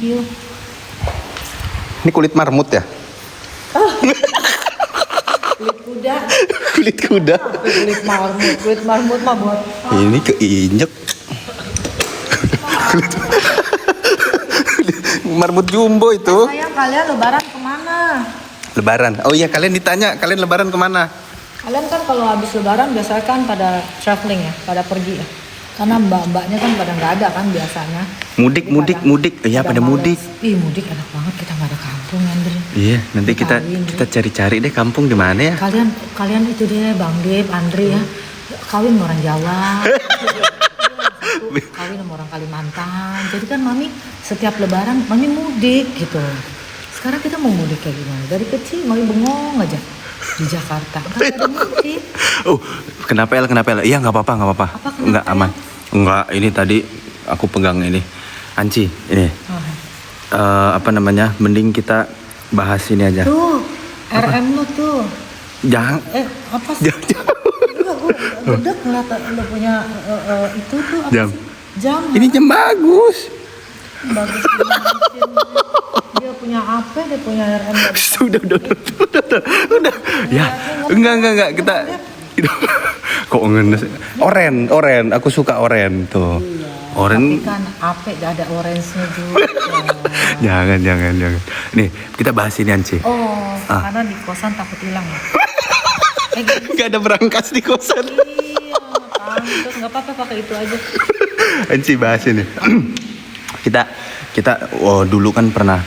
you. Ini kulit marmut ya? Kulit kuda. Kulit kuda. Kulit marmut mah buat. Ini keinjek. Marmut jumbo itu. Sayang, kalian lebaran kemana? Lebaran. Oh iya, kalian ditanya, kalian lebaran kemana? Kalian kan kalau habis lebaran biasanya kan pada traveling ya, pada pergi ya. Karena mbak-mbaknya kan pada nggak ada kan biasanya. Mudik. Iya, pada mudik. Ih, mudik enak banget, kita nggak ada kampung, Andre. Iya, nanti kita cari-cari deh kampung di mana ya. Kalian itu deh, Bang Dep, Andre ya. Kawin sama orang Jawa. Kawin sama orang Kalimantan. Jadi kan Mami setiap lebaran Mami mudik gitu. Sekarang kita mau mudik kayak gimana? Dari kecil Mami bengong aja di Jakarta. Nggak ada mudik. Oh, kenapa El? Iya, nggak apa-apa. Nggak aman. Nggak, ini tadi aku pegang ini. Anci, ini. Apa namanya? Mending kita bahas ini aja. Tuh, RM lu tuh. Jangan. Apa sih? Gue udah ngeliat lo punya itu tuh apa Jam. sih? Jam. Ini jam bagus. Bagus banget. Dia punya apa? Dia punya RM. Udah. Ya, enggak kita. Kok ngenes? Oren. Aku suka oren tuh. Oren. Tapi kan apa? Gak ada orange-nya juga. Jangan. Nih, kita bahas ini Anci. Oh, karena di kosan takut hilang ya. Gak ada berangkas di kosan. Iya, pantes nggak apa-apa pakai itu aja. Anci bahas ini. kita dulu kan pernah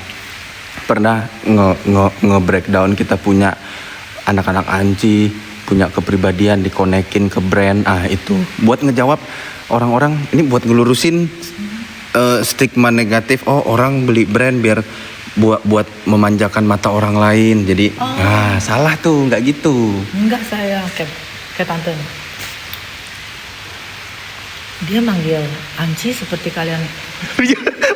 nge-breakdown kita punya anak-anak Anci, punya kepribadian dikonekin ke brand. Itu buat ngejawab orang-orang, ini buat ngelurusin stigma negatif. Oh, orang beli brand biar buat memanjakan mata orang lain. Jadi salah tuh, nggak gitu. Enggak, saya kayak tante. Dia manggil Anci seperti kalian.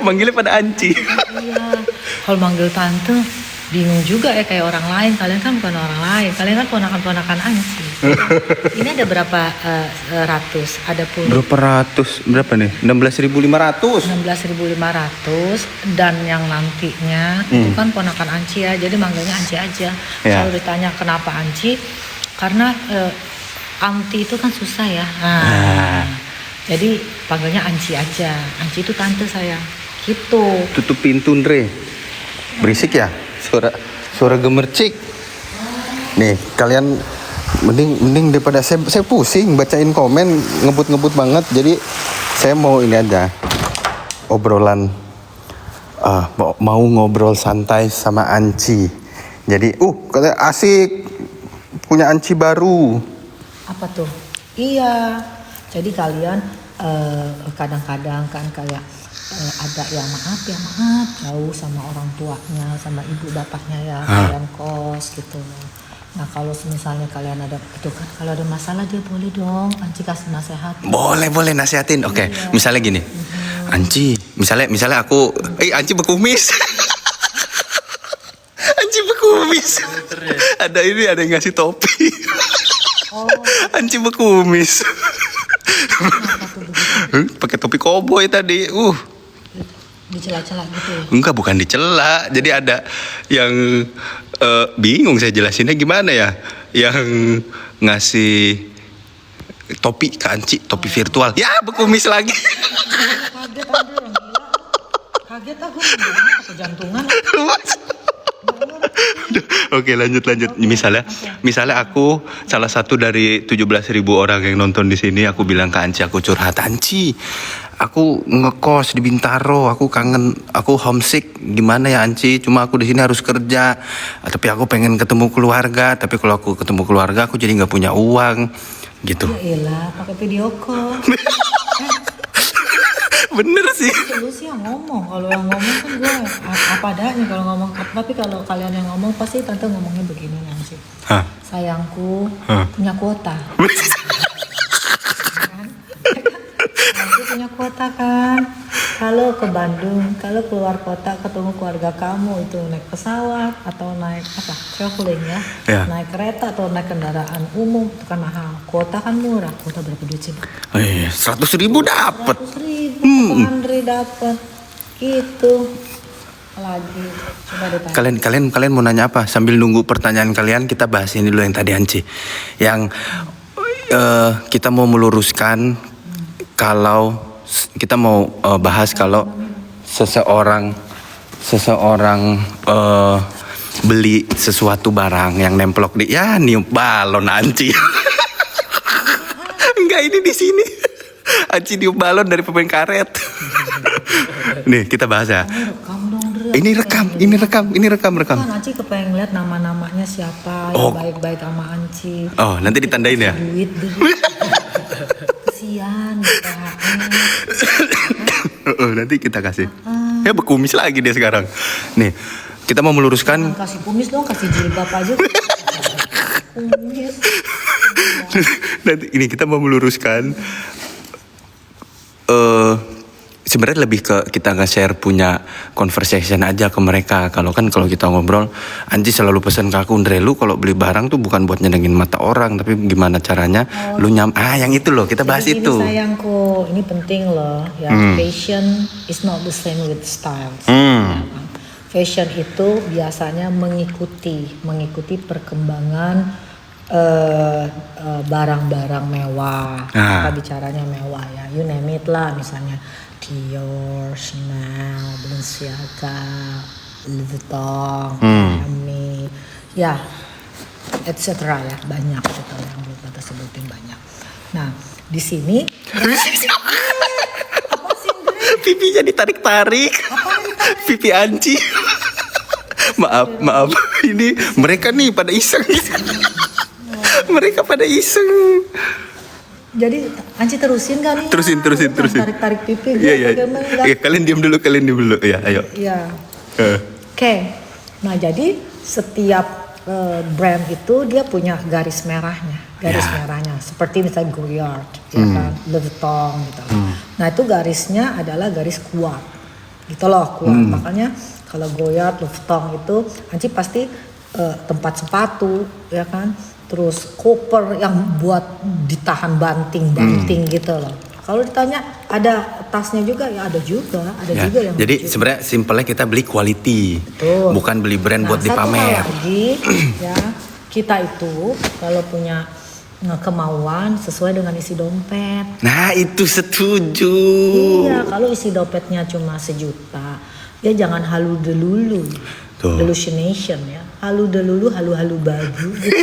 Manggilnya pada Anci. Iya. Kalau manggil tante bingung juga ya kayak orang lain. Kalian kan bukan orang lain. Kalian kan ponakan-ponakan Anci. Ini ada berapa ratus? Ada pun. Berapa ratus? Berapa nih? 16.500. 16.500 dan yang nantinya itu kan ponakan Anci ya. Jadi manggilnya Anci aja. Ya. Kalau ditanya kenapa Anci? Karena Anti itu kan susah ya. Jadi panggilnya Anci aja. Anci itu tante saya. Gitu. Tutup pintu, Andre. Berisik ya? Suara gemercik. Nih, kalian mending daripada saya pusing bacain komen, ngebut banget. Jadi saya mau ini aja. Obrolan mau ngobrol santai sama Anci. Jadi, katanya asik punya Anci baru. Apa tuh? Iya. Jadi kalian kadang-kadang kan kayak ada yang maaf jauh sama orang tuanya, sama ibu bapaknya ya, kalian kos gitu. Nah kalau misalnya kalian ada itu kan, kalau ada masalah dia boleh dong Anci kasih nasihat. Boleh nasihatin. Oke. Iya. Misalnya gini, Anci, misalnya aku, Anci berkumis. Anci berkumis. Ada yang ngasih topi. Anci berkumis. Pakai topi koboi tadi. Dicela-cela gitu ya? Enggak, bukan dicela. Jadi ada yang bingung saya jelasinnya gimana ya. Yang ngasih topi ke Anci, topi virtual. Ya, berkumis lagi. Kaget aku jantungan. Oke, lanjut. Misalnya aku salah satu dari 17.000 orang yang nonton di sini, aku bilang ke Anci, aku curhat, Anci, aku ngekos di Bintaro, aku kangen, aku homesick. Gimana ya Anci? Cuma aku di sini harus kerja, tapi aku pengen ketemu keluarga. Tapi kalau aku ketemu keluarga, aku jadi nggak punya uang, gitu. Ya elah, pakai video call. Bener sih. Lu sih yang ngomong. Kalau yang ngomong kan gue apa adanya kalau ngomong. Tapi kalau kalian yang ngomong pasti tante ngomongnya begini nanti. Sayangku punya kuota. Nanti punya kuota kan. Kalau ke Bandung, kalau keluar kota ketemu keluarga kamu itu naik pesawat atau naik apa? Traveling ya. Naik kereta atau naik kendaraan umum itu kan mahal. Kuota kan murah. Kuota berapa duit sih? 100.000 dapat. 100.000 Andre dapat. Gitu. Lagi coba ditanya. Kalian mau nanya apa? Sambil nunggu pertanyaan kalian, kita bahas ini dulu yang tadi Anci. Yang kita mau meluruskan kalau kita mau bahas kalau seseorang beli sesuatu barang yang nemplok di niup balon Anci. Enggak, ini di sini. Anci niup balon dari pemain karet. Nih, kita bahas ya. Ini rekam. Kan Anci kepengen lihat nama-namanya siapa yang baik-baik sama Anci. Oh, nanti ditandain ya. Duit deh. Kesian. Nanti kita kasih. Ya berkumis lagi dia sekarang. Nih, kita mau meluruskan. Kasih kumis dong, kasih jilbab aja. Kumis. Nanti ini kita mau meluruskan. Sebenarnya lebih ke kita nge-share punya conversation aja ke mereka. Kalau kita ngobrol, Anji selalu pesan ke aku, Ndre, lu kalau beli barang tuh bukan buat nyenengin mata orang, tapi gimana caranya lu yang itu loh, kita bahas ini itu. Sayangku, ini penting loh ya. Fashion is not the same with style. Fashion itu biasanya mengikuti perkembangan barang-barang mewah. Kita bicaranya mewah ya, you name it lah, misalnya Dior, Chanel, Balenciaga, Louis Vuitton, Miami, ya, etc. ya, banyak gitu yang belum kita sebutin banyak. Nah, di sini apa sih, pipinya ditarik-tarik, pipi Anci. maaf, ini mereka nih pada iseng. Mereka pada iseng. Jadi Anci terusin kan nih? Terusin. Tarik pipi. Iya. Kalian diam dulu. Ya, ayo. Iya. Oke. Nah, jadi setiap brand itu dia punya garis merahnya. Merahnya. Seperti misalnya Goyard, ya kan, Louis Vuitton gitu. Nah, itu garisnya adalah garis kuat. Gitu loh, kuat. Makanya kalau Goyard, Louis Vuitton itu Anci pasti tempat sepatu, ya kan? Terus koper yang buat ditahan banting gitu loh. Kalau ditanya ada tasnya juga, ya ada juga yang jadi sebenarnya simpelnya kita beli quality. Betul. Bukan beli brand buat dipamer. Lagi ya, kita itu kalau punya kemauan sesuai dengan isi dompet. Nah, itu setuju. Iya, kalau isi dompetnya cuma 1 juta, ya jangan halu delulu. Delusionation ya. Halu delulu, halu baju gitu.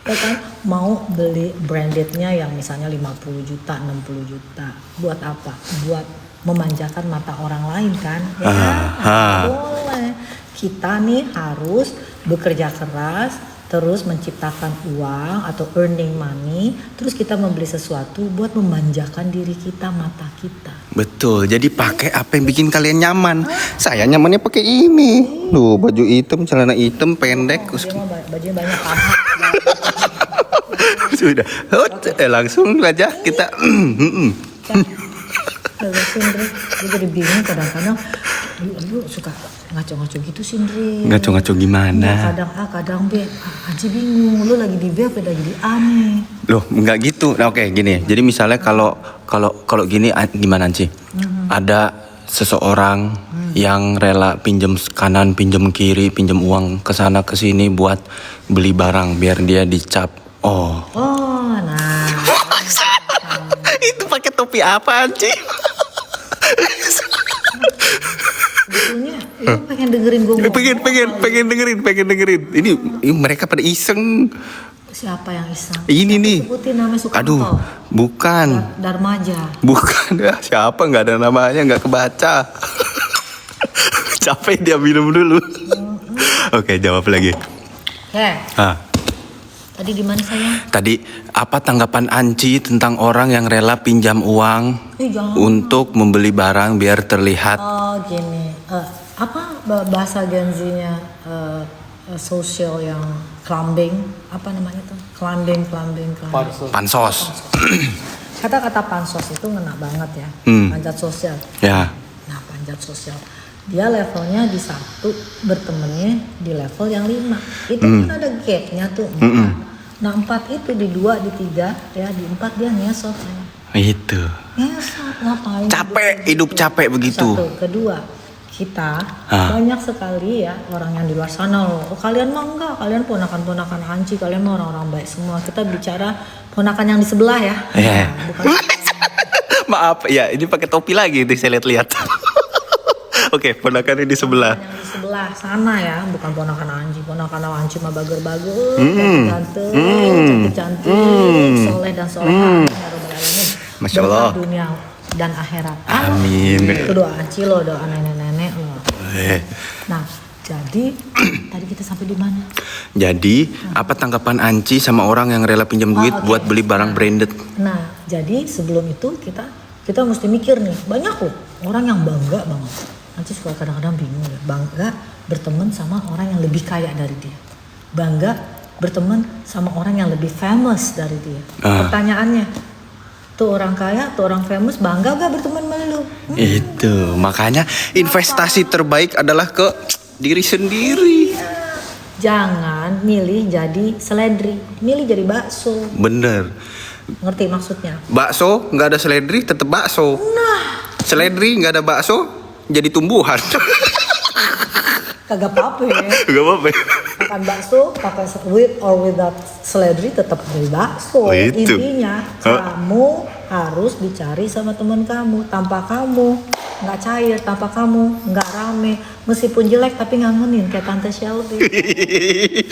Ya kan, mau beli brandednya yang misalnya 50 juta, 60 juta. Buat apa? Buat memanjakan mata orang lain kan? Ya kan? Boleh. Kita nih harus bekerja keras, terus menciptakan uang atau earning money, terus kita membeli sesuatu buat memanjakan diri kita, mata kita. Betul. Jadi pakai apa yang bikin kalian nyaman. Saya nyamannya pakai ini. Loh, baju hitam, celana hitam, pendek. Bajunya banyak paha. Sudah. Langsung aja kita. Gue jadi bingung kadang-kadang. Lu suka ngaco-ngaco gitu sih, Ndri. Ngaco-ngaco gimana? Ya, kadang A, kadang B. Anci bingung. Lu lagi di B apa lagi di A nih? Loh, enggak gitu. Nah, oke, gini. Jadi misalnya kalau gini gimana Anci? Ada seseorang yang rela pinjam kanan, pinjam kiri, pinjam uang ke sana ke sini buat beli barang biar dia dicap. Nah. Itu pakai topi apa, Anci? Sebetulnya lu pengen dengerin gue ngomong. pengen dengerin. Ini mereka pada iseng. Siapa yang iseng? Ini nih. Sebutin namanya Sukanto. Aduh, bukan. Darmaja. Bukan ya, siapa, nggak ada namanya, nggak kebaca. Capek dia minum dulu. Oke, jawab lagi. Tadi di mana sayang? Tadi apa tanggapan Anci tentang orang yang rela pinjam uang untuk membeli barang biar terlihat? Gini. Apa bahasa Gen-Z-nya sosial yang climbing, apa namanya tuh? Climbing. Pansos. Kata-kata pansos itu ngena banget ya. Panjat sosial. Ya. Nah, panjat sosial. Dia levelnya di 1, bertemannya di level yang 5. Itu kan ada gapnya tuh 4. Nah 4 itu di 2, di 3, ya di 4 dia ngesot. Itu. Ngesot, ngapain? Hidup capek begitu. 1, kedua, kita banyak sekali ya orang yang di luar sana loh. Oh, kalian mah enggak, kalian ponakan-ponakan Anci, kalian mah orang-orang baik semua. Kita bicara ponakan yang di sebelah ya. Iya. Nah, bukan Maaf ya, ini pakai topi lagi nih saya lihat-lihat. Oke, ponakannya di sebelah. yang di sebelah sana ya, bukan ponakan Anci. Ponakan Anci mah bager-bager, ganteng, cantik-cantik, soleh dan solehah. Ya Rabbal Alamin. Masya Allah. Berkah dunia dan akhirat. Amin. Itu doa Anci lo, doa nenek-nenek lo. Nah, jadi tadi kita sampai di mana? Jadi, apa tanggapan Anci sama orang yang rela pinjam duit oke. buat beli barang branded? Nah, jadi sebelum itu kita mesti mikir nih, banyak loh orang yang bangga banget. Nanti suka kadang-kadang bingung ya, bangga berteman sama orang yang lebih kaya dari dia. Bangga berteman sama orang yang lebih famous dari dia. Pertanyaannya, tuh orang kaya, tuh orang famous, bangga gak berteman sama lu? Itu, makanya investasi terbaik adalah ke diri sendiri. Jangan milih jadi seledri, milih jadi bakso. Bener. Ngerti maksudnya? Bakso nggak ada seledri tetap bakso. Seledri nggak ada bakso jadi tumbuhan. Kagak apa-apa ya. Gak apa-apa. Makan bakso pakai with or without seledri tetap jadi bakso. Oh, itu. Intinya kamu harus dicari sama teman kamu. Tanpa kamu nggak cair, tanpa kamu nggak rame. Meskipun jelek tapi ngangenin kayak Tante Shelby. Ngangenin.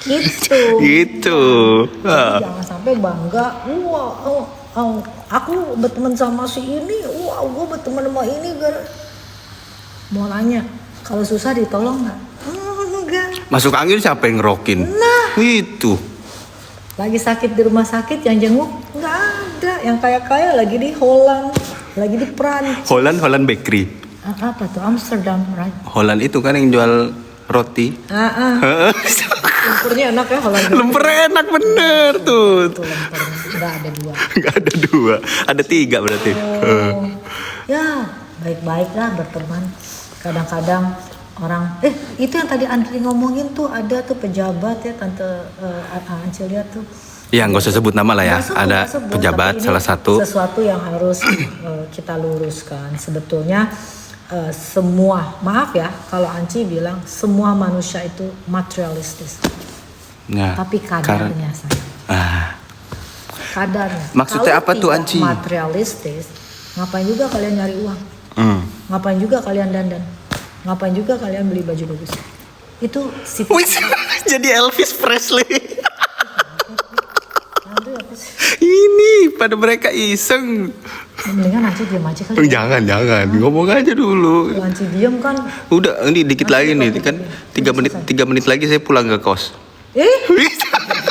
Gitu. Gitu. Jadi jangan sampai bangga. Wah, aku berteman sama si ini. Wah, gue berteman sama ini. Mau nanya, kalau susah ditolong nggak? Enggak. Masuk angin siapa yang ngerokin? Nah. Itu. Lagi sakit di rumah sakit yang jenguk nggak ada. Yang kaya-kaya lagi di Holland, lagi di Prancis. Holland Bakery. Apa tuh Amsterdam, right? Holland itu kan yang jual roti. Lumpurnya enak ya Holland. Lemper enak bener tuh. Itu lempernya nggak ada dua. Gak ada dua, ada tiga berarti. Ya baik-baik lah berteman. Kadang-kadang orang itu yang tadi Andri ngomongin tuh ada tuh pejabat ya Tante Anci lihat tuh. Ya nggak usah sebut nama lah ya. Ada Nggak sebut, pejabat tapi ini salah satu. sesuatu yang harus kita luruskan. Sebetulnya semua, maaf ya kalau Anci bilang semua manusia itu materialistis. Nah, Tapi kadarnya saya. Kadarnya. Maksudnya Kalau apa tuh, tidak Anci? Materialistis, ngapain juga kalian nyari uang? Ngapain juga kalian dandan? Ngapain juga kalian beli baju bagus? Itu sifat. Wih, jadi Elvis Presley. Aduh, apa sih? Ini pada mereka iseng. Mendingan Anci diam aja kali. Jangan, ngomong aja dulu. Kalau Anci diam kan. Udah, ini dikit lagi nih, kan 3 menit lagi saya pulang ke kos.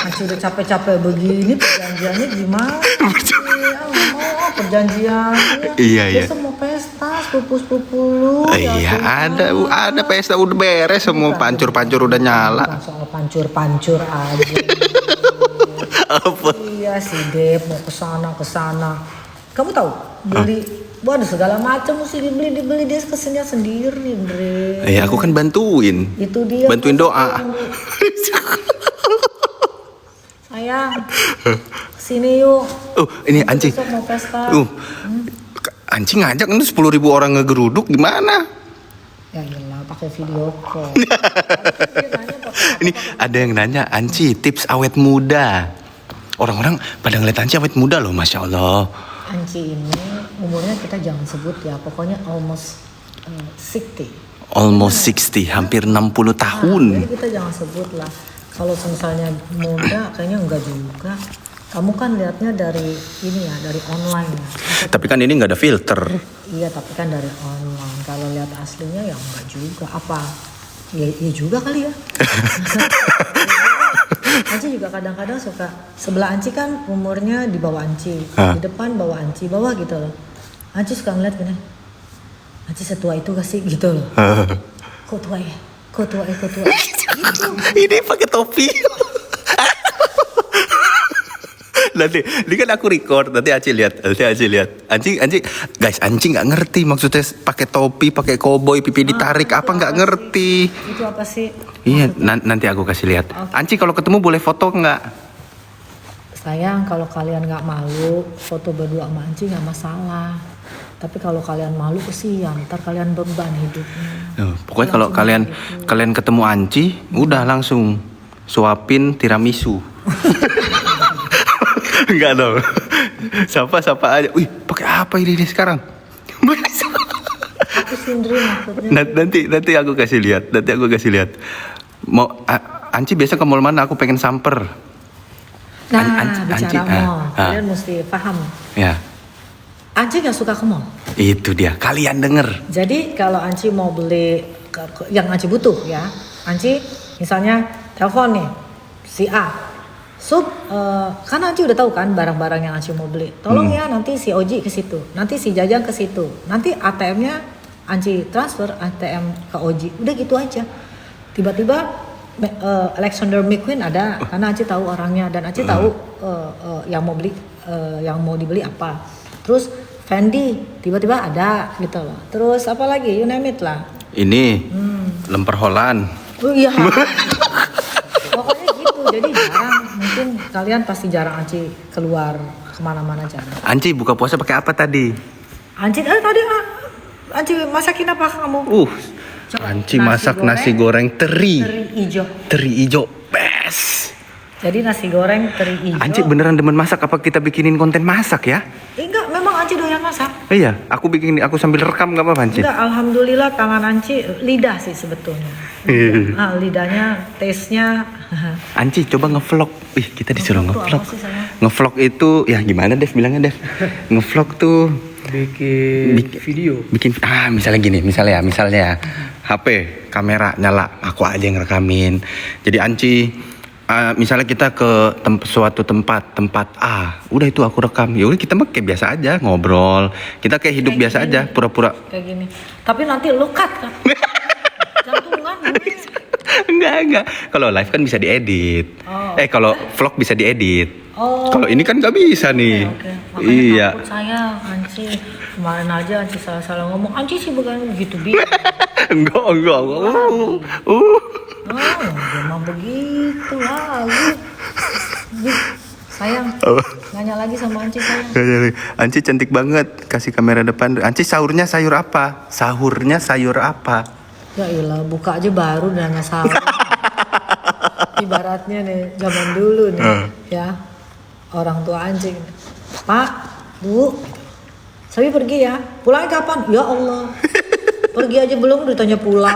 Anci udah capek-capek begini perjanjiannya gimana? Perjanjiannya. Iya. Besok mau pesta sepupu-sepupu lu. Iya, ada pesta udah beres semua, pancur-pancur udah nyala. Bukan soal pancur-pancur aja. Apa? Iya si Dep mau kesana. Kamu tahu beli, waduh segala macam mesti dibeli dia kesenian sendiri, Dre. Iya, aku kan bantuin. Itu dia. Bantuin doa. Sayang, sini yuk. Ini Anci. Besok mau pesta. Anci ngajak ini 10.000 orang ngegeruduk gimana? Ya iyalah pakai video call. Ini ada yang nanya, Anci tips awet muda. Orang-orang pada ngeliat Anci awet muda loh, Masya Allah. Anci ini umurnya kita jangan sebut ya, pokoknya almost 60. Almost 60, hampir 60 tahun. Jadi kita jangan sebut lah. Kalau misalnya muda kayaknya enggak juga. Kamu kan lihatnya dari ini ya, dari online ya. Tapi kan ini nggak ada filter. Iya, tapi kan dari online. Kalau lihat aslinya ya enggak juga. Apa? Ya juga kali ya. Anci juga kadang-kadang suka, sebelah Anci kan umurnya di bawah Anci, di depan bawah Anci, bawah gitu loh. Anci suka ngeliat gini, Anci setua itu gak sih gitu loh. Kok tua ya? Gitu. Ini pakai topi. Nanti, ini kan aku record, nanti Anci lihat. Anci, guys, Anci nggak ngerti maksudnya pakai topi, pakai koboi, pipi ditarik, apa nggak ngerti. Itu apa sih? Iya, nanti aku kasih lihat. Okay. Anci kalau ketemu boleh foto nggak? Sayang, kalau kalian nggak malu foto berdua sama Anci nggak masalah. Tapi kalau kalian malu kesian, ntar kalian beban hidupnya. Pokoknya kalau kalian ketemu Anci, udah langsung suapin tiramisu. Enggak dong. Sapa aja. Wih, pakai apa ini sekarang? Aku sindri maksudnya. Nanti aku kasih lihat. Mau Anci biasa ke mall mana? Aku pengen samper. Nah, bicara mall, kalian mesti paham. Ya. Anci gak suka ke mall. Itu dia, kalian denger. Jadi kalau Anci mau beli yang Anci butuh ya, Anci misalnya telepon nih si A, kan Anci udah tahu kan barang-barang yang Anci mau beli. Tolong ya nanti si Oji ke situ, nanti si Jajang ke situ, nanti ATM-nya Anci transfer ATM ke Oji. Udah gitu aja. Tiba-tiba Alexander McQueen ada, karena Anci tahu orangnya dan Anci tahu yang mau dibeli apa. Terus Fendi tiba-tiba ada gitu loh. Terus apa lagi? You name it lah. Ini lemper Holland. Oh iya. Pokoknya gitu. Jadi jarang. Mungkin kalian pasti jarang Anci keluar kemana-mana jarang. Anci buka puasa pakai apa tadi? Anci tadi Anci masakin apa kamu? Coba, Anci masak nasi goreng teri. Teri ijo. Best. Jadi nasi goreng teri ijo. Anci beneran demen masak, apa kita bikinin konten masak ya? Enggak, memang Anci doyan masak. Iya, aku sambil rekam enggak apa-apa Anci? Enggak, alhamdulillah tangan Anci lidah sih sebetulnya. Lidahnya, taste-nya. Anci coba ngevlog. Kita disuruh ngevlog. Apa sih, sayang? Ngevlog itu ya gimana Dev bilangnya Dev? Ngevlog tuh bikin video. Misalnya HP kamera nyala, aku aja yang rekamin. Jadi Anci misalnya kita ke suatu tempat A, udah itu aku rekam. Ya udah kita mah kayak biasa aja ngobrol. Kita kayak hidup biasa aja, pura-pura. Kayak gini. Tapi nanti lu cut kan? Jantungan. Enggak. Kalau live kan bisa diedit. Kalau vlog bisa diedit. Kalau ini kan nggak bisa nih. Okay. Makanya Iya. takut saya Anci. Kemarin aja Anci salah ngomong. Anci sih bukan begitu Enggak. Memang begitu lagi. Sayang, nanya lagi sama Anci sayang. Anci cantik banget, kasih kamera depan. Anci sahurnya sayur apa? Ya iyalah, buka aja baru nanya sahur. Ibaratnya nih, zaman dulu nih, ya orang tua Anci, Pak, Bu, saya pergi ya. Pulang kapan? Ya Allah, pergi aja belum udah ditanya pulang.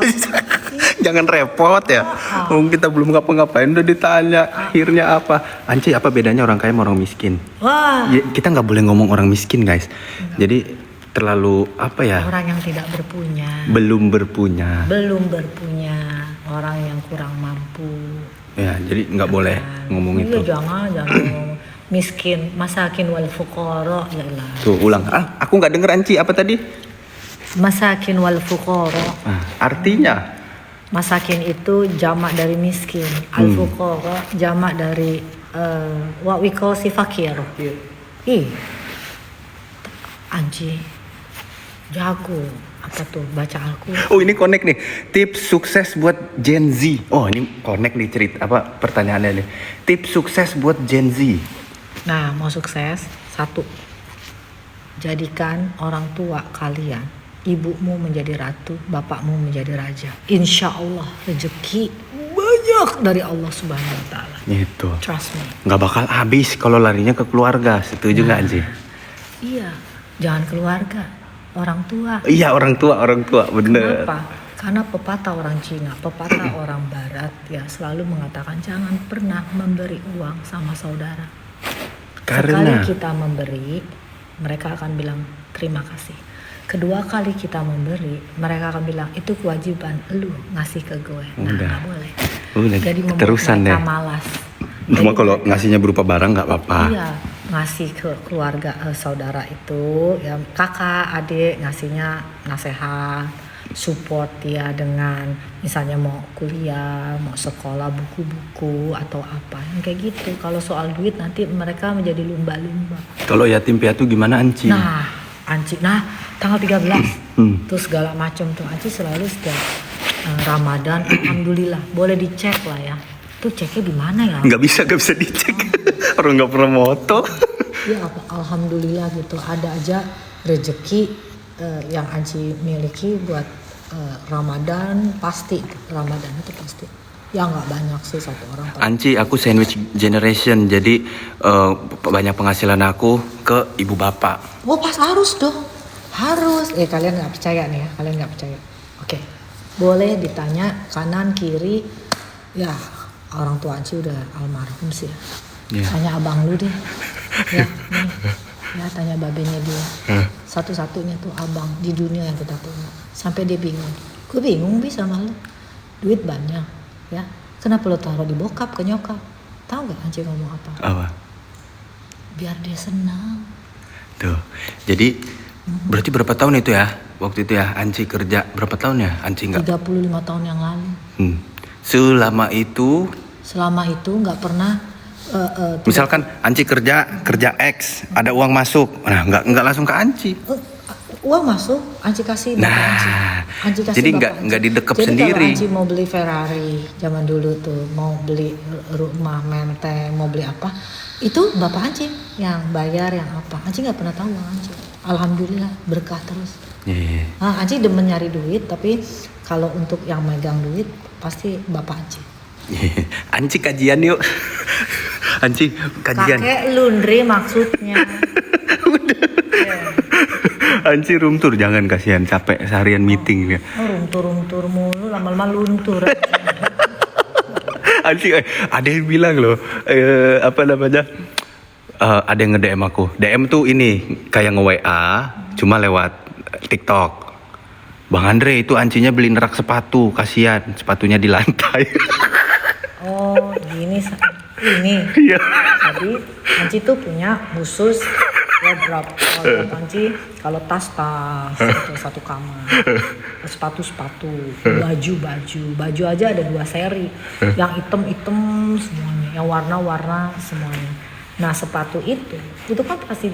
Jangan repot ya. Kita belum ngapa-ngapain udah ditanya akhirnya apa. Anci, apa bedanya orang kaya sama orang miskin? Wah. Ya, kita nggak boleh ngomong orang miskin guys. Jadi terlalu apa ya? Orang yang tidak berpunya. Belum berpunya. Orang yang kurang mampu. Ya, jadi nggak boleh ngomong itu. Jangan ngomong miskin, masakin wal fuqara. Ya Allah. Tuh ulang. Aku nggak denger Anci apa tadi? Masakin wal fuqara. Artinya? Masakin itu jamak dari miskin, al-fuqara jamak dari what we call si fakir. Anci jago apa tuh baca Al-Quran. Oh ini connect nih, tips sukses buat Gen Z. Oh ini connect nih pertanyaannya nih. Tips sukses buat Gen Z. Nah mau sukses, satu, jadikan orang tua kalian, ibumu menjadi ratu, bapakmu menjadi raja. Insya Allah rezeki banyak dari Allah Subhanahu Wa Taala. Gitu. Trust me. Nggak bakal habis kalau larinya ke keluarga. Setuju nggak Anji? Iya, jangan keluarga, orang tua. Iya orang tua bener. Kenapa? Karena pepatah orang Cina, pepatah orang Barat ya selalu mengatakan jangan pernah memberi uang sama saudara. Karena Sekali kita memberi, mereka akan bilang terima kasih. Kedua kali kita memberi, mereka akan bilang itu kewajiban lu ngasih ke gue. Nah, nggak boleh. Udah, jadi membuat keterusan mereka deh. malas. Cuma kalau ngasihnya berupa barang nggak apa-apa. Iya, ngasih ke keluarga saudara itu, ya kakak, adik ngasihnya nasehat, support dia dengan misalnya mau kuliah, mau sekolah, buku-buku atau apa yang kayak gitu. Kalau soal duit nanti mereka menjadi lumba-lumba. Kalau yatim piatu gimana Anci? Anci, tanggal 13 tuh segala macam tuh Anci selalu setiap Ramadan, alhamdulillah boleh dicek lah ya. Tuh ceknya di mana ya? Nggak bisa dicek. Orang nggak pernah moto. Ya alhamdulillah gitu, ada aja rezeki yang Anci miliki buat Ramadan pasti, Ramadan itu pasti. Ya nggak banyak sih, 1 orang. Anci, aku sandwich generation, jadi banyak penghasilan aku ke ibu bapak. Oh pas harus dong, harus. Kalian nggak percaya nih ya, kalian nggak percaya. Oke, boleh ditanya kanan kiri. Ya orang tua Anci udah almarhum sih ya. Yeah. Tanya abang lu deh. Ya, nih. Ya tanya babenya dia. Satu-satunya tuh abang di dunia yang kita punya. Sampai dia bingung. Gue bingung bisa malu. Duit banyak, ya. Kenapa lo taruh di bokap ke nyokap? Tahu nggak Anci ngomong apa? Apa? Biar dia senang. Tuh. Jadi berarti berapa tahun itu ya? Waktu itu ya Anci kerja berapa tahun ya? Anci nggak? 35 tahun yang lalu. Selama itu Nggak pernah. misalkan Anci kerja X, ada uang masuk, nah nggak langsung ke Anci. Uang masuk, Anci kasih bapak Anci. Anci kasih jadi bapak nggak didekep Jadi sendiri. Kalau Anci mau beli Ferrari zaman dulu tuh, mau beli rumah menteng, mau beli apa, itu bapak Anci yang bayar, yang apa. Anci nggak pernah tahu uang Anci. Alhamdulillah berkah terus. Yeah. Nah, Anci demen nyari duit, tapi kalau untuk yang megang duit pasti bapak Anci. Anci kajian yuk. Anci kajian. Kakek laundry maksudnya. Anci room tour, jangan, kasihan capek seharian meeting dia. Room tour mulu, lama-lama luntur. Anci ada yang bilang loh, ada yang nge-DM aku. DM tuh ini kayak nge-WA cuma lewat TikTok. Bang Andre, itu Ancinya beliin rak sepatu, kasihan sepatunya di lantai. Oh, gini ini. Iya. Jadi Anci tuh punya khusus wardrobe. Anci kalau tas itu satu kamar, sepatu baju aja ada 2 seri, yang hitam semuanya, yang warna semuanya. Nah sepatu itu kan pasti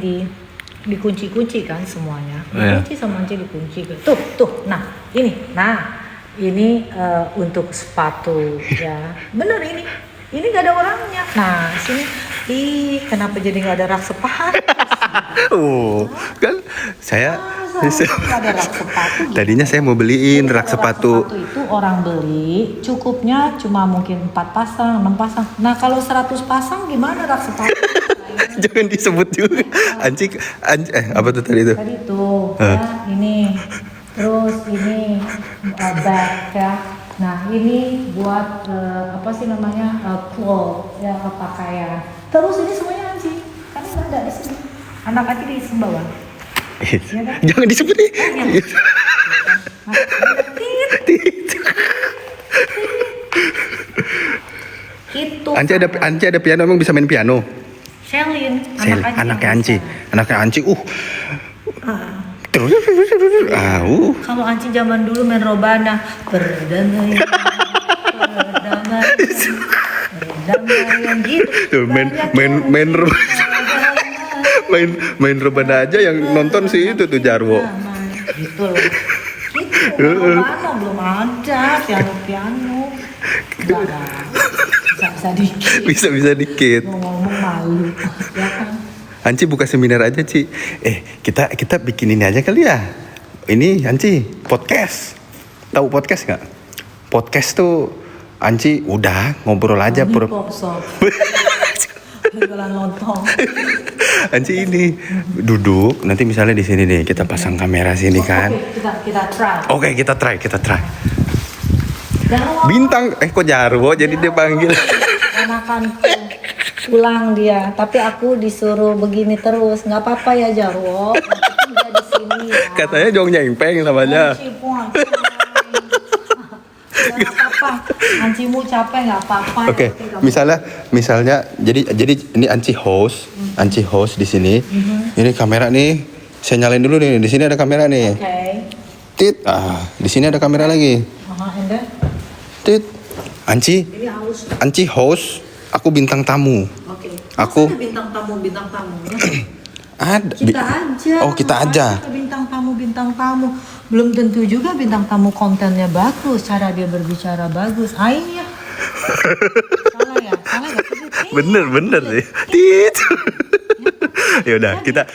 dikunci kan semuanya, dikunci sama Anci, dikunci tuh. Nah ini untuk sepatu ya, bener ini nggak ada orangnya. Nah sini, kenapa jadi nggak ada rak sepatu? Kan saya Nggak ada rak sepatu. tadinya saya mau beliin rak sepatu. Sepatu itu orang beli cukupnya cuma mungkin 4 pasang, 6 pasang. Nah kalau 100 pasang gimana rak sepatu? Jangan disebut juga. Anci apa tuh tadi itu? Tadi tuh ya, ini. Terus ini bag ya. Nah ini buat clothes ya, pakaian. Terus ini semuanya Anci, karena nggak ada di sini. Anak Anci di bawah. Ya kan? Jangan disebut nih. Itu. Anci ada piano, emang bisa main piano? Shelin, Anaknya Anci. Terus Kalau Anci zaman dulu main robana, berdamai gitu. tuh main rebana aja yang nonton sih itu tuh Jarwo. Gitu loh. Robana belum ada, piano. Bisa dikit. Ngomong malu, ya kan? Anci buka seminar aja, Ci. Kita bikin ini aja kali ya. Ini Anci podcast. Tahu podcast nggak? Podcast tuh Anci udah ngobrol aja Jualan lontong. Anci ini duduk, nanti misalnya di sini nih kita pasang kamera sini kan. Kita try. Oke, kita try. Jarwo. Bintang, kok Jarwo jadi dia panggil. Anakanku pulang dia, tapi aku disuruh begini terus. Nggak apa-apa ya Jarwo, dia di sini ya. Katanya Jong Nyengpeng namanya. Nggak apa-apa, Ancimu capek nggak apa-apa. Oke, misalnya jadi ini Anci host di sini. Ini kamera nih, saya nyalain dulu nih. Di sini ada kamera nih. Oke. Tit, di sini ada kamera lagi. And then? Tit, Anci Ini halus. Anci host, aku bintang tamu. Oke. Aku- Masa ada bintang tamu. Ada. Kita aja. Oh, kita aja. Bintang tamu. Belum tentu juga bintang tamu kontennya bagus, cara dia berbicara bagus. Ini ya. Salah nggak sih? Bener sih. Tit. Ya udah, kita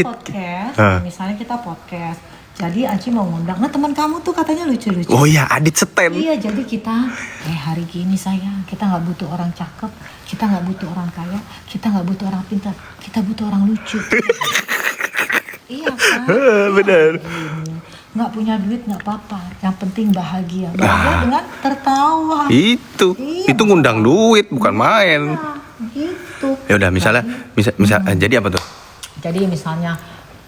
podcast. Misalnya kita podcast. Jadi Anci mau ngundang. Nah teman kamu tuh katanya lucu-lucu. Oh iya, Adit Seten. Iya, jadi kita hari gini sayang, kita nggak butuh orang cakep, kita nggak butuh orang kaya, kita nggak butuh orang pintar, kita butuh orang lucu. Iya kan? Benar. Nggak punya duit nggak apa-apa, yang penting bahagia. Bahagia dengan tertawa. Itu Iya, itu ngundang duit bukan main. Nah, gitu. Ya udah, misalnya jadi apa tuh? Jadi misalnya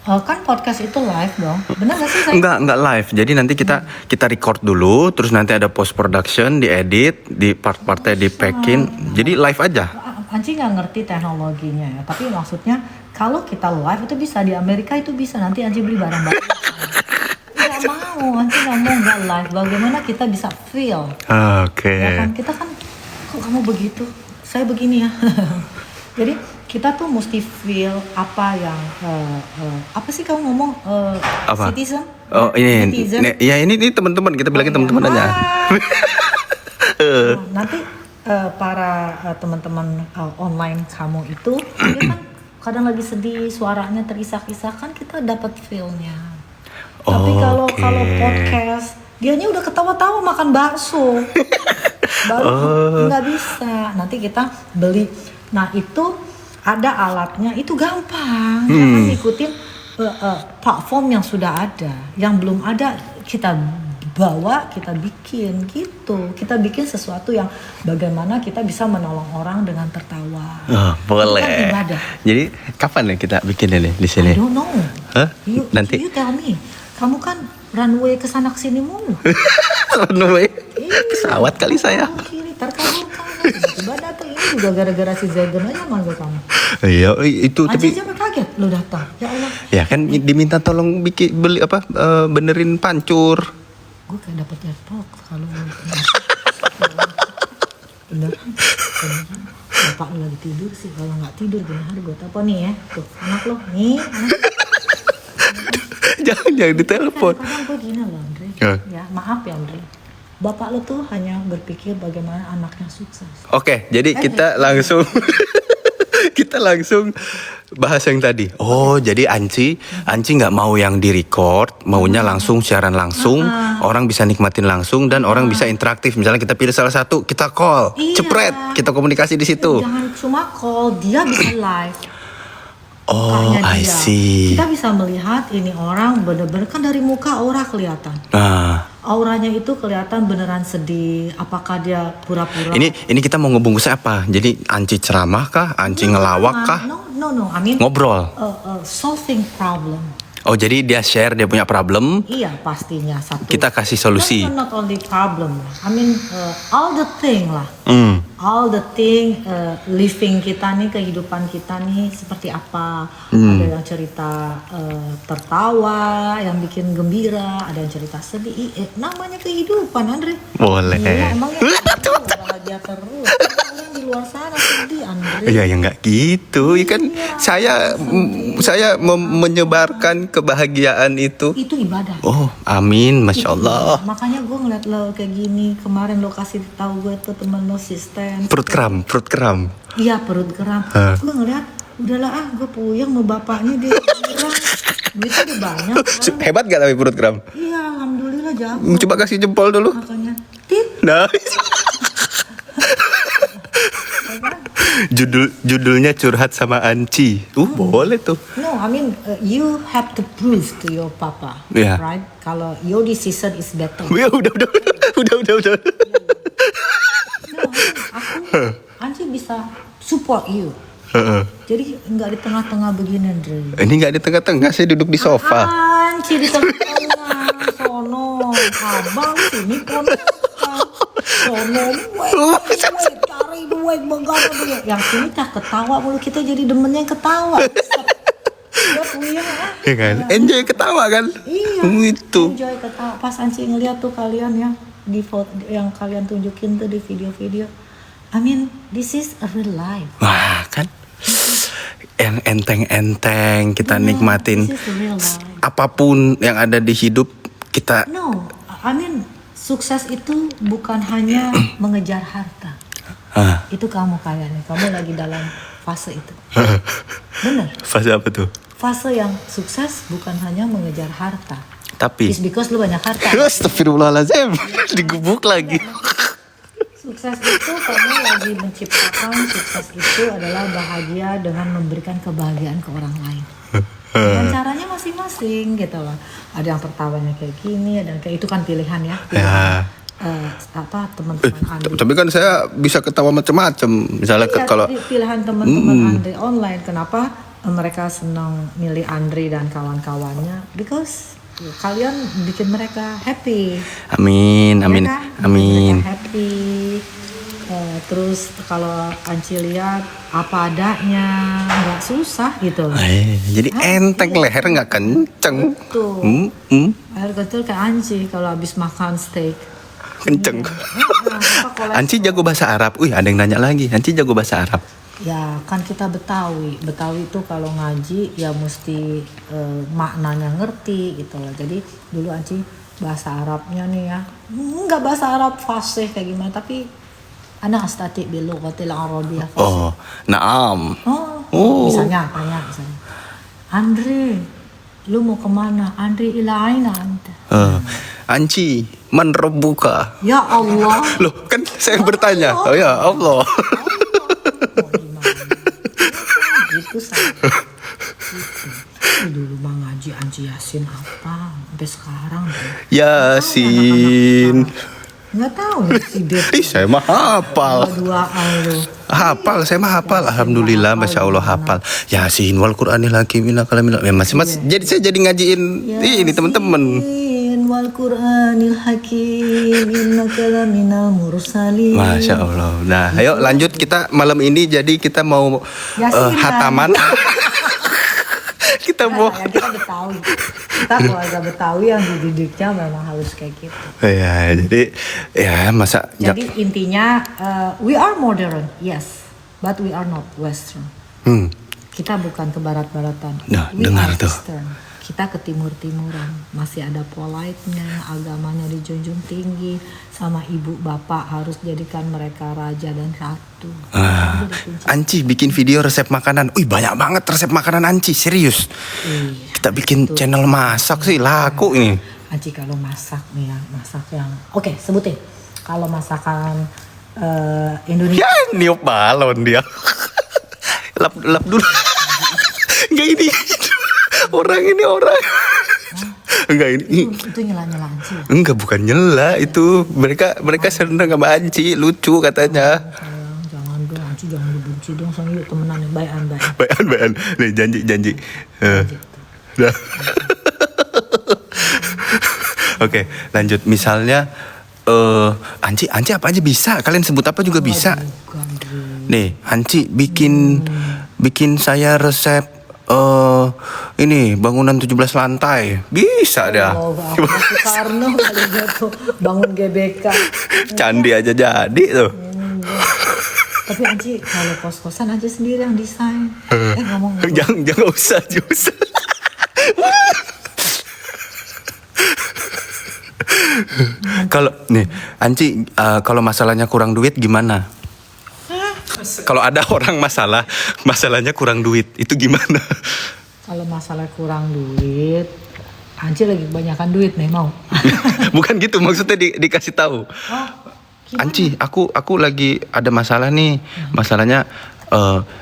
kan podcast itu live dong, benar nggak sih saya? Enggak live. Jadi nanti kita record dulu, terus nanti ada post production, diedit, di part-partnya di packing. Jadi live aja. Anci nggak ngerti teknologinya ya, tapi maksudnya kalau kita live itu bisa di Amerika itu bisa, nanti Anci beli barang-barang. Nggak mau, Anci nggak mau nggak live. Bagaimana kita bisa feel? Oke. Ya kan kita kan, kok kamu begitu, saya begini ya. Jadi kita tuh mesti feel apa yang apa sih kamu ngomong Apa? citizen? Oh ini, Citizen. ini teman-teman, kita bilangin teman-teman aja. Nanti para teman-teman online kamu itu dia kan kadang lagi sedih, suaranya terisak-isak, kan kita dapat feel-nya. Tapi kalau podcast dianya udah ketawa-tawa makan bakso. Baru nggak bisa. Nanti kita beli. Nah itu ada alatnya, itu gampang. Jangan ikutin platform yang sudah ada. Yang belum ada kita bawa, kita bikin gitu. Kita bikin sesuatu yang bagaimana kita bisa menolong orang dengan tertawa. Boleh. Itu kan ibadah. Jadi kapan ya kita bikin ini di sini? I don't know. Hah? Nanti. You tell me. Kamu kan runway kesana kesini mulu. Runway. Pesawat kali saya. Kiri, terkabur kanan. Tiba-tiba datang ini juga gara-gara si Zagen aja manggil kamu. Iya, itu Anjir tapi siapa kaget lo datang. Ya Allah. ya kan diminta tolong beli apa benerin pancur. Gue kayak dapet AirPod kalau beneran. Bapak lu lagi tidur sih, kalau nggak tidur gini hari gue telepon nih ya. Tuh anak lo nih. jangan ditelepon. Kadang gue gini loh Andre. Ya. Ya maaf ya Andre. Bapak lo tuh hanya berpikir bagaimana anaknya sukses. Oke, jadi kita langsung kita langsung bahas yang tadi. Oh, jadi Anci nggak mau yang di record, maunya langsung siaran langsung, orang bisa nikmatin langsung dan orang bisa interaktif. Misalnya kita pilih salah satu, kita call, Iya. cepret, kita komunikasi di situ. Jangan cuma call, dia bisa live. Oh, Mukanya I dia. see. Kita bisa melihat ini orang bener-bener kan dari muka aura kelihatan. Nah, Auranya itu kelihatan beneran sedih. Apakah dia pura-pura? ini kita mau ngebungkusnya apa? Jadi Anci ceramah kah? Anci ngelawak kah? No. I mean Ngobrol. solving problem. Oh, jadi dia share dia punya problem, Iya pastinya satu. kita kasih solusi. Not only problem. I mean all the thing lah. Hmm. All the thing living kita nih, kehidupan kita nih seperti apa. Ada yang cerita tertawa, yang bikin gembira, ada yang cerita sedih. Namanya kehidupan Andre. Boleh. Iya, emangnya bahagia terus. Orang di luar sana sedih Andre. Ya nggak gitu, kan saya menyebarkan kebahagiaan itu. Itu ibadah. Oh, amin, masya Allah. Makanya gue ngeliat lo kayak gini. Kemarin lo kasih tahu gue tuh temen lo sistem. Perut kram. Iya perut geram. Gue ngeliat udahlah gue puyeng sama bapaknya dia geram. Duitnya udah banyak. Sekarang Hebat gak tapi perut kram? iya alhamdulillah jago. Coba kasih jempol dulu. Makanya tit. Nah. Judulnya curhat sama Anci. Boleh tuh. No, I mean you have to prove to your papa, Iya. right? Kalau your decision is better. Ya udah. No, Anci bisa support you. Jadi nggak di tengah-tengah begini, Andre. Ini nggak di tengah-tengah, saya duduk di sofa. Anci di tengah-tengah, sono, abang sini ponakan, sono cari duit begadang duit. Yang sini tak ketawa mulu, kita jadi demennya yang ketawa. Ya puyeng Ya kan? Enjoy ketawa kan? Iya. Itu. Enjoy ketawa. Pas Anci ngeliat tuh kalian ya di foto yang kalian tunjukin tuh di video-video. I mean, this is a real life. Wah, kan? Yang enteng-enteng kita nikmatin. This is a real life. Apapun yang ada di hidup kita. No, I mean sukses itu bukan hanya mengejar harta. Itu kamu kayaknya, kamu lagi dalam fase itu. Bener? Fase apa tuh? Fase yang sukses bukan hanya mengejar harta. Tapi It's because lu banyak harta. Astagfirullahaladzim. Digebuk lagi. Sukses itu kamu lagi menciptakan, sukses itu adalah bahagia dengan memberikan kebahagiaan ke orang lain. Dan caranya masing-masing gitu loh. Ada yang tertawanya kayak gini, ada yang kayak itu kan pilihan ya. Pilihan, teman-teman Andri. Tapi kan saya bisa ketawa macam-macam. Misalnya Iya, kalau pilihan teman-teman Andri online. Kenapa mereka senang milih Andri dan kawan-kawannya? Because kalian bikin mereka happy. amin, Ya amin, kan? amin. Mereka happy. Terus kalau Anci lihat apa adanya, nggak susah gitu. Jadi enteng leher nggak kenceng. Betul. Air kecil kayak Anci kalau habis makan steak. Kenceng. Kolesterol. Anci jago bahasa Arab. Ada yang nanya lagi. Anci jago bahasa Arab. Ya kan kita Betawi. Betawi itu kalau ngaji ya mesti maknanya ngerti gitu loh. Jadi dulu Anci bahasa Arabnya nih ya. Enggak bahasa Arab fasih kayak gimana, tapi ana astati bil lughatil arabiyyah fasih. Oh, naam. Oh. Misalnya tanya misalnya. Andre, lu mau kemana? Andre ila aina anta? Anci, man rabbuka? Ya Allah. Loh, kan saya bertanya. Oh ya Allah. Mau gimana? Gitu saya. Gitu. Dulu mah ngaji Anci Yasin apa? Sampai sekarang tuh. Yasin. Nggak tahu nih si Dep. Saya mah hafal. Duaan lu. Hafal, saya mah hafal. Alhamdulillah, masya Allah hafal. Yasin wal Qur'anil hakim inna kalamil. Mas. Jadi saya jadi ngajiin ini teman-teman. Yasin wal Qur'anil hakim innaka laminal mursalin. Masya Allah. Nah, ayo lanjut kita malam ini. Jadi kita mau Yasin, hataman. Kita mau. Ya, kita Betawi. Kita keluarga Betawi yang dididiknya memang harus kayak gitu. Ya, jadi ya masa. Jadi intinya we are modern, yes, but we are not Western. Kita bukan ke barat-baratan. Nah, we dengar are tuh. Eastern. Kita ke timur-timuran. Masih ada polite-nya, agamanya dijunjung tinggi, sama ibu bapak harus jadikan mereka raja dan ratu. Anci bikin video resep makanan. Banyak banget resep makanan Anci, serius. Kita bikin channel masak sih laku ini. Anci kalau masak nih ya, masak yang oke, sebutin. Kalau masakan Indonesia. Ya, niup balon dia. lap dulu. Enggak ini. Orang. Enggak ini. Itu nyela-nyela Anci ya? Enggak, bukan nyela itu. Mereka seneng sama Anci, lucu katanya. Sayang, jangan dong Anci, jangan dibenci dong, sayang, yuk temenan nih, bayan. Bayan. Nih janji. Dah. Oke, lanjut. Misalnya Anci apa aja bisa. Kalian sebut apa juga bisa. Bukan, Dre. Nih, Anci bikin saya resep ini bangunan 17 lantai. Bisa dah. Oh, Soekarno kali gitu, bangun GBK. Candi aja jadi tuh. Tapi Anci kalau kos-kosan aja sendiri yang desain. Ngomong. Jangan usah. Kalau nih Anci kalau masalahnya kurang duit gimana? Kalau ada orang masalahnya kurang duit itu gimana? Kalau masalah kurang duit, Anci lagi kebanyakan duit nih, mau. Bukan gitu maksudnya dikasih tahu. Gimana? Anci, aku lagi ada masalah nih. Masalahnya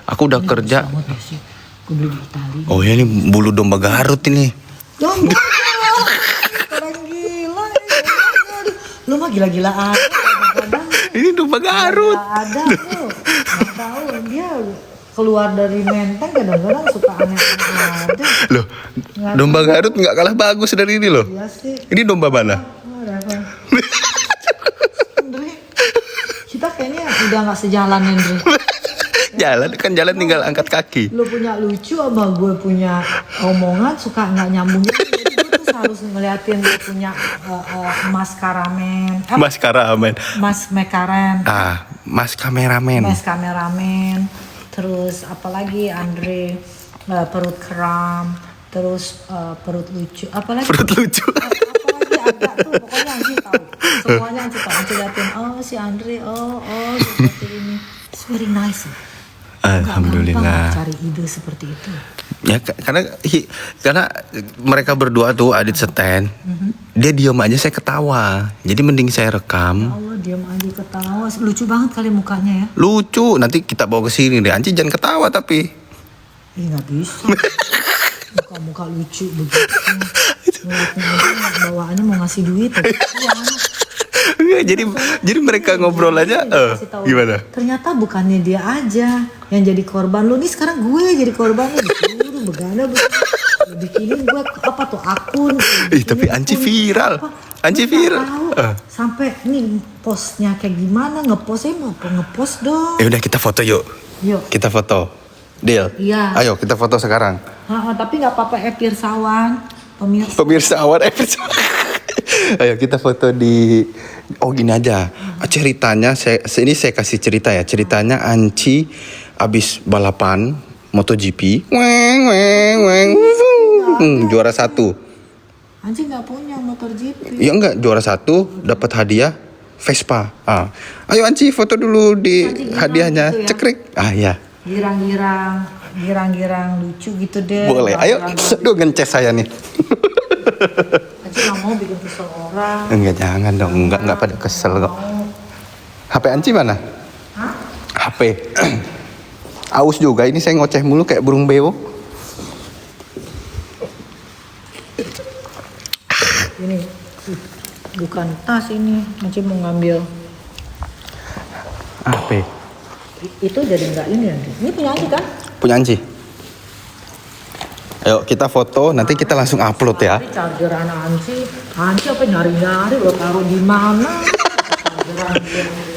aku udah kerja. Gue beli di Itali. Oh ya ini bulu domba Garut ini. Domba. Orang gila. Lu mah gila-gilaan. Ini domba Garut. Ada tuh. Nggak tahu dia keluar dari Menteng kadang-kadang suka aneh-aneh ada. Loh, domba Garut nggak kalah bagus dari ini loh. Iya sih. Ini domba mana? Andre, kita kayaknya udah nggak sejalan, Andre. Jalan tinggal angkat kaki. Lu punya lucu sama gue punya omongan suka nggak nyambung gitu. Jadi gue tuh harus ngeliatin lu punya mas karamen. Mas Karamen. Mas Mekaren. Mas Kameramen. Mas kameramen. Terus apalagi Andre, perut kram. Terus perut lucu. Apalagi Perut lucu. apalagi ada tuh pokoknya Anci tahu. Semuanya Anci tahu. Anci liatin, oh si Andre, oh seperti ini. It's very nice. Alhamdulillah. Gampang cari ide seperti itu. Ya karena mereka berdua tuh Adit seten, dia diam aja saya ketawa. Jadi mending saya Ya rekam. Allah, diam aja ketawa. Lucu banget kali mukanya ya. Lucu, nanti kita bawa ke sini deh. Anci jangan ketawa tapi. Ih, nggak bisa. Muka-muka lucu begitu. Ngeliatnya aja bawaannya mau ngasih duit. Enggak, jadi mereka ngobrol aja. Kasih tahu. Gimana? Ternyata bukannya dia aja yang jadi korban lu nih, sekarang gue jadi korban lu. Disuruh begana bikinin gue apa tuh akun. Tapi Anci viral. Anci viral. Sampai nih postnya kayak gimana, ngepostnya mau apa ngepost dong. Udah kita foto yuk. Yuk. Kita foto. Deal. Iya. Ayo kita foto sekarang. Tapi nggak apa-apa Pirsawan, pemirsa. Pemirsa awal Ayo kita foto di. Oh gini aja. Ceritanya ini saya kasih cerita ya. Ceritanya Anci abis balapan MotoGP. Juara 1. Anci nggak punya motor GP. Iya enggak, juara 1 dapat hadiah Vespa. Ayo Anci foto dulu di Anci girang hadiahnya. gitu ya? Cekrek. Ya. Girang-girang lucu gitu deh. Boleh. Ayo, aduh ngeces saya nih. Anci nggak mau bikin kesel orang. Enggak, jangan dong. Enggak pada kesel kok. HP Anci mana? Hah? HP. Aus juga ini saya ngoceh mulu kayak burung beo. Ini bukan tas ini. Anci mau ngambil. HP. Itu jadi nggak ini ya? Ini punya Anci kan? Punya Anci. Ayo kita foto, nanti kita langsung upload ya. Tapi charger anak Anci apa nyari-nyari lo taruh di mana? Charger Anci.